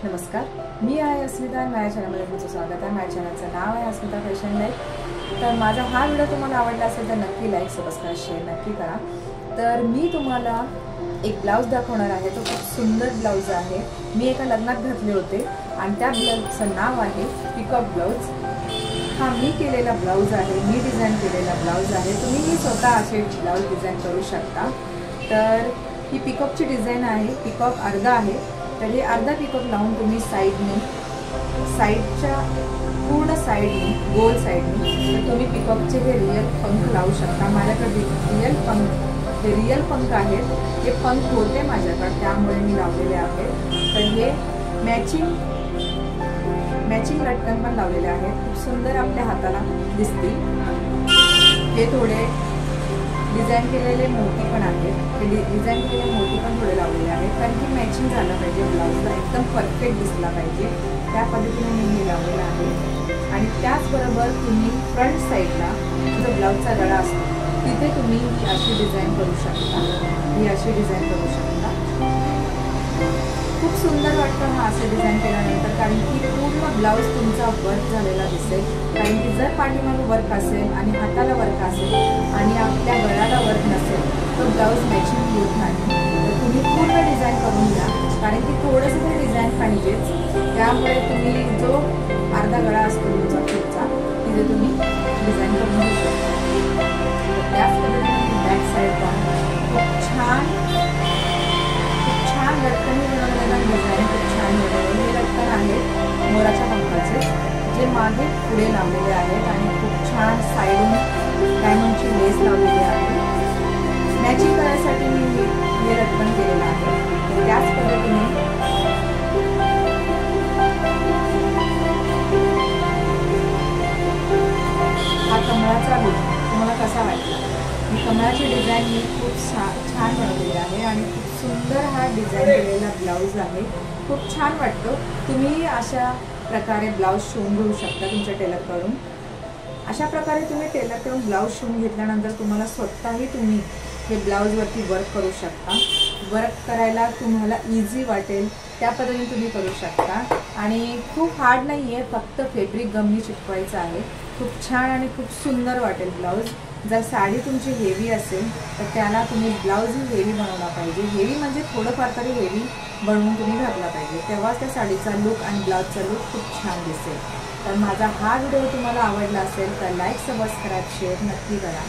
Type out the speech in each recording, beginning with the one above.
नमस्कार, मी आहे अस्मिता आणि माझ्या चॅनलमध्ये तुमचं स्वागत आहे। माझ्या चॅनलचं नाव आहे अस्मिता फॅशन लाईफ। तर माझा हा व्हिडिओ तुम्हाला आवडला असेल तर नक्की लाईक, सबस्क्राईब, शेअर नक्की करा। तर मी तुम्हाला एक ब्लाऊज दाखवणार आहे। तो खूप सुंदर ब्लाऊज आहे। मी एका लग्नात घातले होते आणि त्या ब्लाऊजचं नाव आहे पिकअप ब्लाऊज। हा मी केलेला ब्लाऊज आहे, मी डिझाईन केलेला ब्लाऊज आहे। तुम्ही स्वतः असे ब्लाऊज डिझाईन करू शकता। तर ही पिकअपची डिझाईन आहे, पिकअप अर्धा आहे। तर हे अर्धा पिकअप लावून तुम्ही साईडच्या पूर्ण साईडनी, गोल साईडनी तर तुम्ही पिकअपचे हे रियल पंख लावू शकता। माझ्याकडे रियल पंख आहेत, हे पंख होते माझ्याकडे, त्यामुळे मी लावलेले आहेत। तर हे मॅचिंग लटकन पण लावलेले आहेत, खूप सुंदर आपल्या हाताला दिसतील। हे थोडे डिझाईन केलेले मोती पण आहेत, हे डिझाईन केलेले मोती पण थोडे लावलेले आहेत, कारण की मॅचिंग झालं पाहिजे, ब्लाऊजला एकदम परफेक्ट दिसला पाहिजे, त्या पद्धतीने मी हे लावलेलं आहे। आणि त्याचबरोबर तुम्ही फ्रंट साईडला जो ब्लाऊजचा गळा असतो तिथे तुम्ही ही अशी डिझाईन करू शकता, ही अशी डिझाईन करू शकता। खूप सुंदर वाटतं हा असं डिझाईन केल्यानंतर, कारण की पूर्ण ब्लाऊज तुमचा वर्क झालेला दिसेल। कारण की जर पाठीमागे वर्क असेल आणि हाताला वर्क असेल आणि आपल्या गळ्याला वर्क नसेल तर ब्लाऊज मॅचिंग होत नाही। तर तुम्ही पूर्ण डिझाईन करून घ्या, कारण की थोडंसं तरी डिझाईन पाहिजेच। त्यामुळे तुम्ही जो अर्धा गळा असतो तुमचा पुढचा तिथे तुम्ही डिझाईन करून घेऊ शकता। त्याच पद्धतीने बॅक साईड पण खूप छान लटकनी बनवलेला डिझाईन, खूप छान बनवलेले हे लटकन आहे मोराच्या पंखाचे, जे मागे पुढे लावलेले आहेत आणि खूप छान साईडून डायमंडची लेस लावलेली आहे। मॅचिंग करण्यासाठी मी हे लटकन केलेलं आहे। त्याच पद्धतीने हा कमळाचा लूक तुम्हाला कसा वाटला? ही कमळाची डिझाईन मी खूप छान बनवलेली आहे आणि खूप सुंदर हा डिझाईन केलेला ब्लाऊज आहे, खूप छान वाटतो। तुम्ही अशा प्रकारे ब्लाऊज शिवून घेऊ शकता तुमच्या टेलरकडून। अशा प्रकारे तुम्ही टेलरकडून ब्लाऊज शिवून घेतल्यानंतर तुम्हाला स्वतःही तुम्ही हे ब्लाऊजवरती वर्क करू शकता। वर्क करायला तुम्हाला इझी वाटेल त्या पद्धतीने तुम्ही करू शकता आणि खूप हार्ड नाही आहे, फक्त फॅब्रिक गमनी चिटकवायचं आहे। खूप छान आणि खूप सुंदर वाटेल ब्लाऊज। जर साडी तुमची हेवी असेल तर त्याला तुम्ही ब्लाऊजही हेवी बनवला पाहिजे। हेवी म्हणजे थोडंफार तरी हेवी बनवून तुम्ही घातला पाहिजे, तेव्हाच त्या साडीचा लुक आणि ब्लाऊजचा लुक खूप छान दिसेल। तर माझा हा व्हिडिओ तुम्हाला आवडला असेल तर लाईक, सबस्क्राईब, शेअर नक्की करा।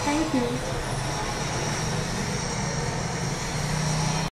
थँक्यू।